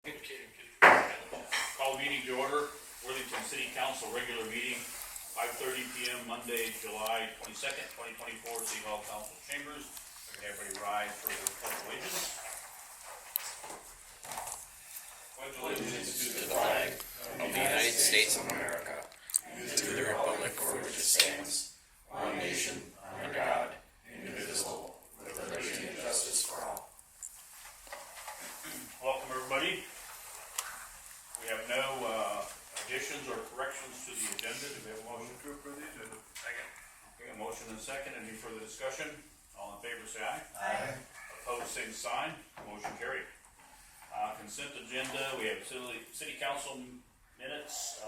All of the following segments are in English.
Call meeting to order, Worthington City Council regular meeting, 5:30 p.m. Monday, July 22nd, 2024, City Hall Council Chambers. Can everybody rise for the pledge of allegiance? Pledge allegiance to the flag of the United States of America, and to the republic for which it stands, one nation, under God, indivisible, with liberty and justice for all. Welcome, everybody. We have no additions or corrections to the agenda. Do we have a motion to approve the agenda? Second. Okay, a motion and a second. Any further discussion? All in favor, say aye. Aye. Opposed, same sign. Motion carried. Consent agenda. We have city council minutes,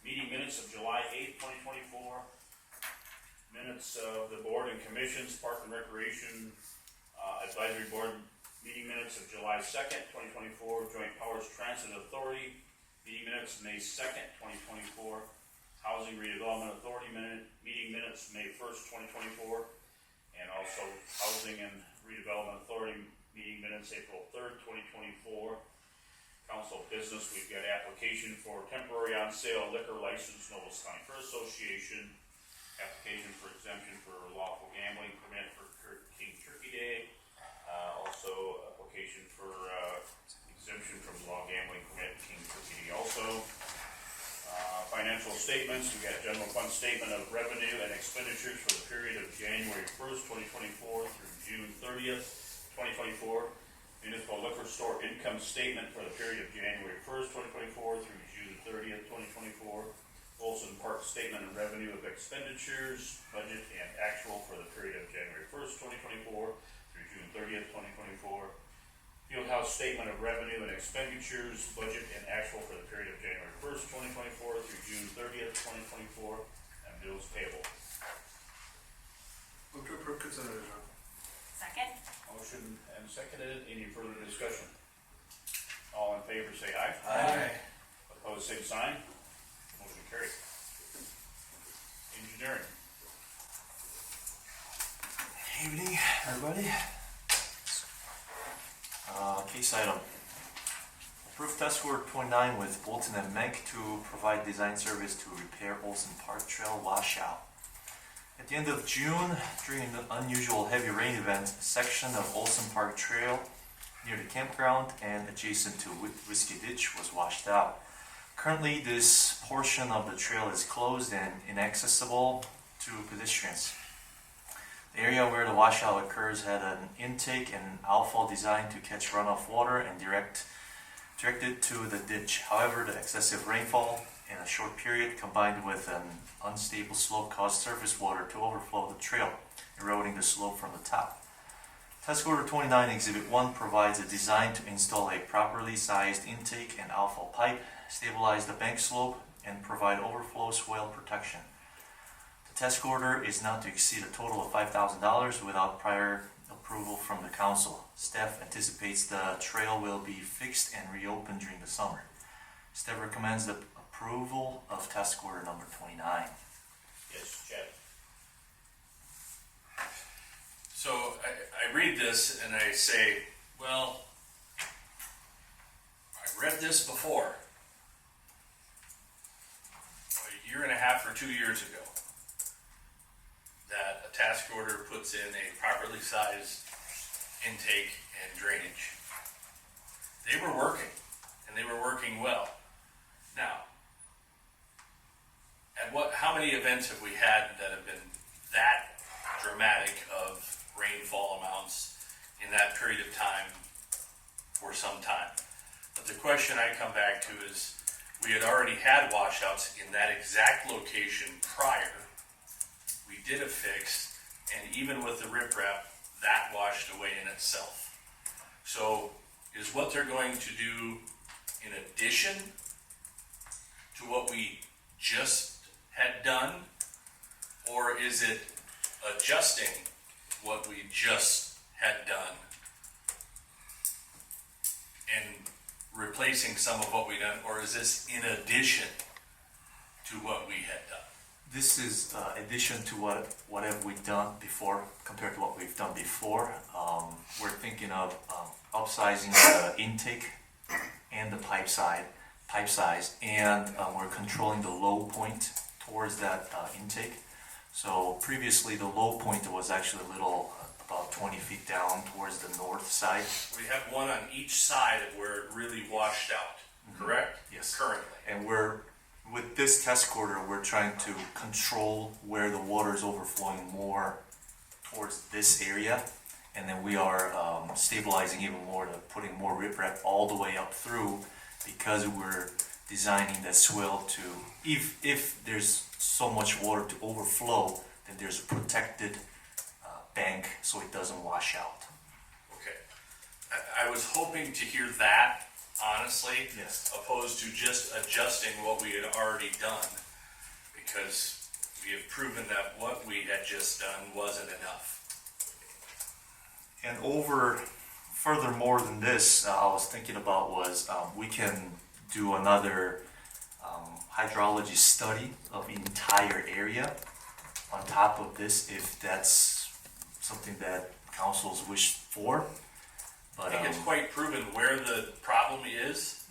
meeting minutes of July 8th, 2024. Minutes of the board and commissions, Park and Recreation Advisory Board meeting minutes of July 2nd, 2024, Joint Powers Transit Authority, meeting minutes May 2nd, 2024, Housing Redevelopment Authority meeting minutes May 1st, 2024, and also Housing and Redevelopment Authority meeting minutes April 3rd, 2024. Council business, we've got application for temporary on sale liquor license, Nobles County Fair Association, application for exemption for lawful gambling permit for King Turkey Day, also application for exemption from law gambling permit King Turkey Day also. Financial statements, we got general fund statement of revenue and expenditures for the period of January 1st, 2024 through June 30th, 2024. Municipal liquor store income statement for the period of January 1st, 2024 through June 30th, 2024. Olson Park statement of revenue of expenditures, budget and actual for the period of January 1st, 2024 through June 30th, 2024. Fieldhouse statement of revenue and expenditures, budget and actual for the period of January 1st, 2024 through June 30th, 2024, and bills payable. Move to approve consent agenda. Second. Motion and seconded. Any further discussion? All in favor say aye. Aye. Opposed, same sign. Motion carried. Engineering. Evening, everybody. Case item. Approved task order 29 with Bolton and Menk to provide design service to repair Olson Park Trail washout. At the end of June, during an unusual heavy rain event, a section of Olson Park Trail near the campground and adjacent to Whiskey Ditch was washed out. Currently, this portion of the trail is closed and inaccessible to pedestrians. The area where the washout occurs had an intake and outfall designed to catch runoff water and direct it to the ditch. However, the excessive rainfall in a short period combined with an unstable slope caused surface water to overflow the trail, eroding the slope from the top. Task Order 29 Exhibit 1 provides a design to install a properly sized intake and outfall pipe, stabilize the bank slope, and provide overflow swale protection. The task order is not to exceed a total of $5,000 without prior approval from the council. Staff anticipates the trail will be fixed and reopened during the summer. Staff recommends the approval of task order number 29. Yes, Chad. So I read this and I say, well, I read this before, a year and a half or 2 years ago, that a task order puts in a properly sized intake and drainage. They were working, and they were working well. Now, how many events have we had that have been that dramatic of rainfall amounts in that period of time for some time? But the question I come back to is, we had already had washouts in that exact location prior. We did a fix, and even with the riprap, that washed away in itself. So, is what they're going to do in addition to what we just had done, or is it adjusting what we just had done and replacing some of what we done, or is this in addition to what we had done? This is addition to what have we done before compared to what we've done before. We're thinking of upsizing the intake and the pipe size, and we're controlling the low point towards that intake. So previously, the low point was actually a little, about 20 feet down towards the north side. We have one on each side of where it really washed out, correct? Yes. Currently. And with this test quarter, we're trying to control where the water is overflowing more towards this area. And then we are stabilizing even more, putting more riprap all the way up through, because we're designing the swell to, if there's so much water to overflow, then there's a protected bank so it doesn't wash out. Okay. I was hoping to hear that, honestly. Yes. Opposed to just adjusting what we had already done, because we have proven that what we had just done wasn't enough. And furthermore than this, I was thinking about was we can do another hydrology study of the entire area on top of this, if that's something that councils wish for. I But think it's quite proven where the problem is.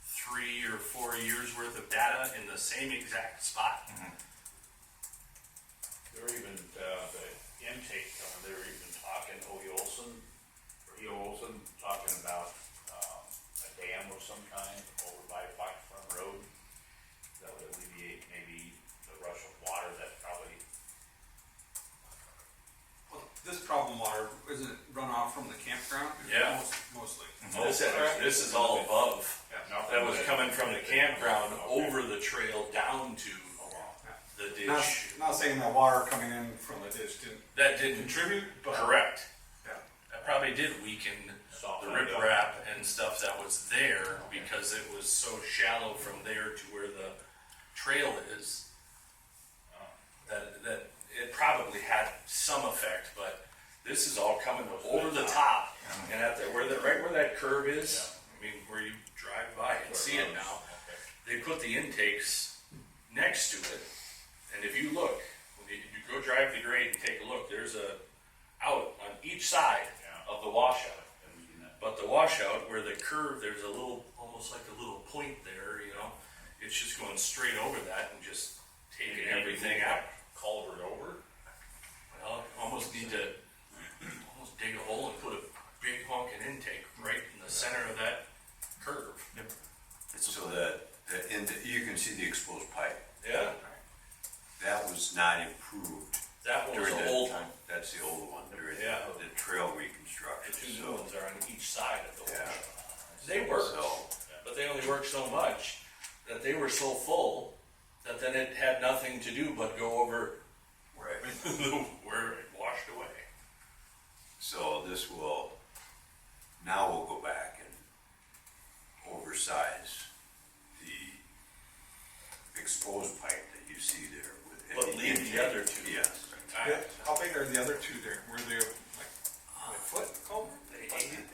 3 or 4 years worth of data in the same exact spot. They're even, the intake, they were even talking, E. Olson, talking about, a dam of some kind over by Fox Farm Road that would alleviate maybe the rush of water that probably, Well, this problem water, isn't it runoff from the campground? Yeah. Mostly. This is all above. nothing That was coming from the campground over the trail down to the Not, ditch. not saying that water coming in from the ditch didn't That didn't contribute, but. correct. Yeah. That probably did weaken the Soften it up. riprap and stuff that was there because it was so shallow from there to where the trail is. That it probably had some effect, but this is all coming over the top and at the, right where that curve is. I mean, where you drive by and see it now. They put the intakes next to it, and if you look, when you go drive the grade and take a look, there's a out on each side of the washout. But the washout, where the curve, there's a little, almost like a little point there, you know, it's just going straight over that and just taking everything out. Culvert over. Well, almost need to almost dig a hole and put a big honking intake right in the center of that curve. So that, you can see the exposed pipe. Yeah, That was not improved that one was during the that old time. That's the old one, during Yeah. the trail The reconstruction. two new So, ones are on each side of the Yeah. washout. They worked, so, but they only worked so much that they were so full that then it had nothing to do but go over right. where it washed away. So this will, now we'll go back and oversize the exposed pipe that you see there with. But leave the other two. Yes. Yeah. How big are the other two there? Were they like a foot culvert?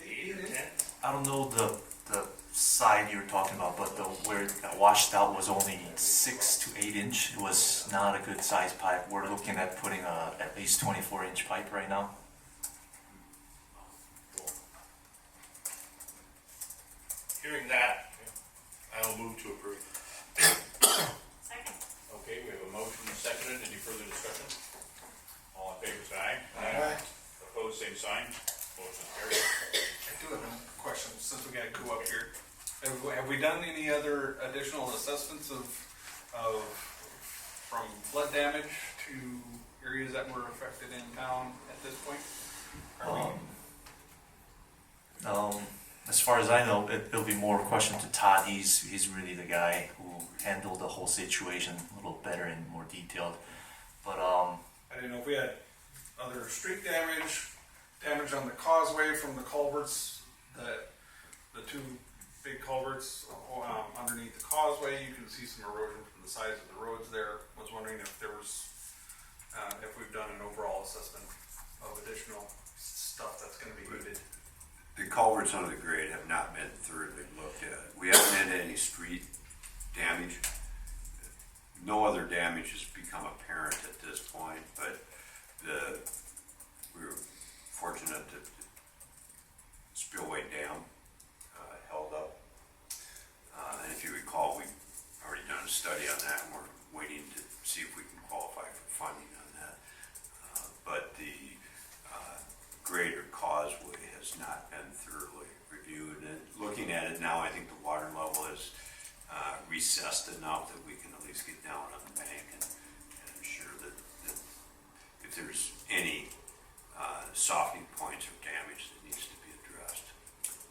Eight or 10? I don't know the side you're talking about, but where it got washed out was only 6 to 8 inch. It was not a good size pipe. We're looking at putting at least 24-inch pipe right now. Hearing that, I will move to approve. Second. Okay, we have a motion and seconded. Any further discussion? All in favor, say aye. Aye. Opposed, same sign. Motion carried. I do have a question, since we gotta go up here. Have we done any other additional assessments of, from flood damage to areas that were affected in town at this point? Are we- As far as I know, it'll be more a question to Todd. He's really the guy who handled the whole situation a little better and more detailed. But I didn't know if we had other street damage on the causeway from the culverts, the two big culverts underneath the causeway. You can see some erosion from the sides of the roads there. Was wondering if there was, if we've done an overall assessment of additional stuff that's gonna be needed. The culverts under the grade have not been thoroughly looked at. We haven't had any street damage. No other damage has become apparent at this point, but we were fortunate that the Spillway Dam recessed enough that we can at least get down on the bank and ensure that if there's any softening points or damage that needs to be addressed.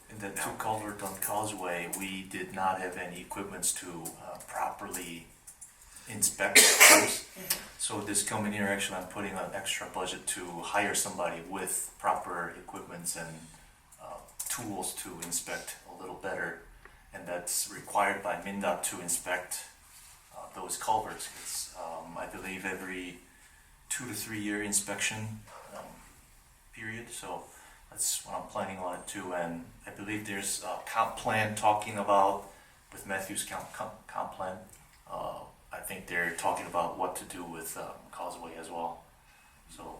In the two culvert on Causeway, we did not have any equipments to properly inspect those. So this coming year, actually, I'm putting an extra budget to hire somebody with proper equipments and tools to inspect a little better. And that's required by MnDOT to inspect those culverts. It's, I believe, every 2 to 3 year inspection period. So that's what I'm planning on it too. And I believe there's a comp plan talking about, with Matthews comp plan, I think they're talking about what to do with Causeway as well. So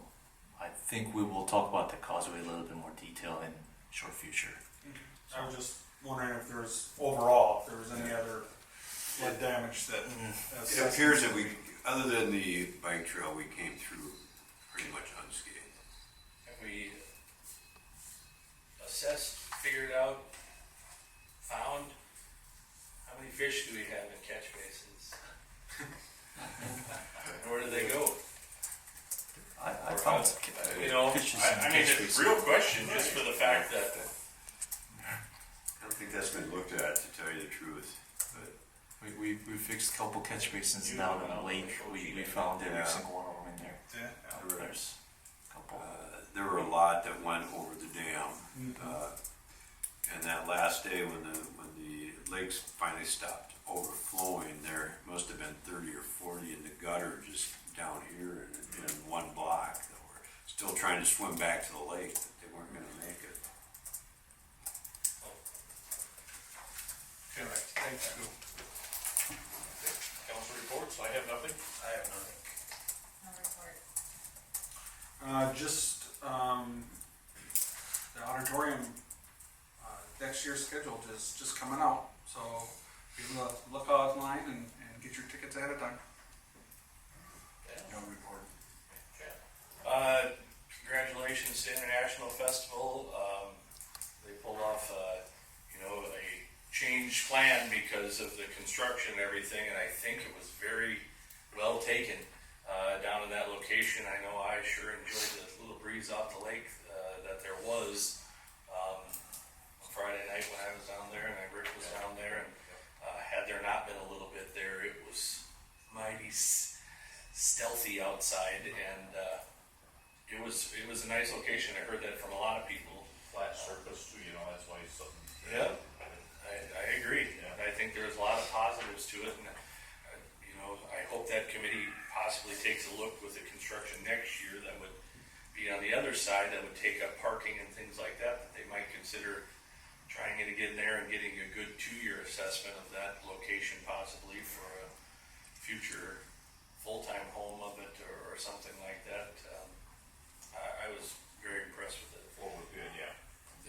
I think we will talk about the Causeway a little bit more detail in short future. I was just wondering if there was, overall, if there was any other flood damage that. It appears that we, other than the bike trail, we came through pretty much unscathed. Have we assessed, figured out, found, how many fish do we have in catch basins? Where do they go? I found You know, fishes I in mean, catch it's a basin. real question, just for the fact that, I don't think that's been looked at, to tell you the truth, but We fixed a couple catch basins down in the lake. We found every Yeah. single one of them in there. Yeah. There's a couple. there were a lot that went over the dam. And that last day when the lakes finally stopped overflowing, there must have been 30 or 40 in the gutter just down here in one block that were still trying to swim back to the lake, but they weren't gonna make it. correct, thank you. Council reports, I have nothing. I have nothing. No report. Just, the auditorium, next year's schedule is just coming out, so be able to look online and get your tickets ahead of time. No report. Congratulations to International Festival. They pulled off, a change plan because of the construction and everything, and I think it was very well taken down in that location. I know I sure enjoyed the little breeze off the lake that there was Friday night when I was down there, and Rick was down there, and had there not been a little bit there, it was mighty stealthy outside, and it was a nice location. I heard that from a lot of people. Flat surface too, that's why it's something. Yeah, I agree. And I think there's a lot of positives to it, and I hope that committee possibly takes a look with the construction next year that would be on the other side, that would take up parking and things like that they might consider trying to get in there and getting a good 2-year assessment of that location possibly for a future full-time home of it or something like that. I was very impressed with it. Well, we're good, yeah.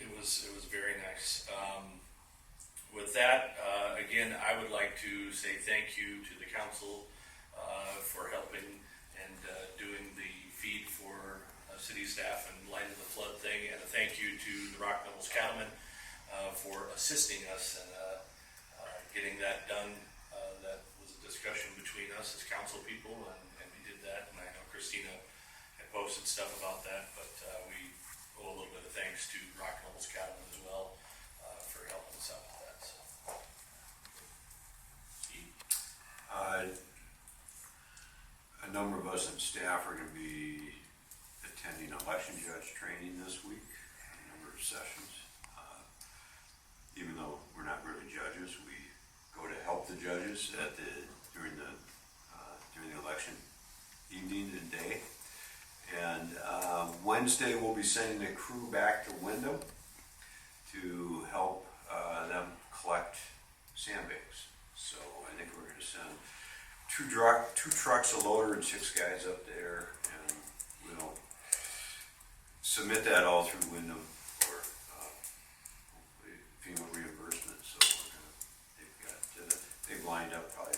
It was very nice. With that, again, I would like to say thank you to the council for helping and doing the feed for city staff in light of the flood thing, and a thank you to the Rock Knobbles Cattlemen for assisting us and getting that done. That was a discussion between us as council people, and we did that, and I know Christina had posted stuff about that, but we owe a little bit of thanks to Rock Knobbles Cattlemen as well for helping us out with that. So. A number of us on staff are gonna be attending election judge training this week, a number of sessions. Even though we're not really judges, we go to help the judges during the election evening and day. And Wednesday, we'll be sending a crew back to Wyndham to help them collect sandbags. So I think we're gonna send two trucks, a loader, and 6 guys up there, and we'll submit that all through Wyndham for hopefully FEMA reimbursement. So they've lined up probably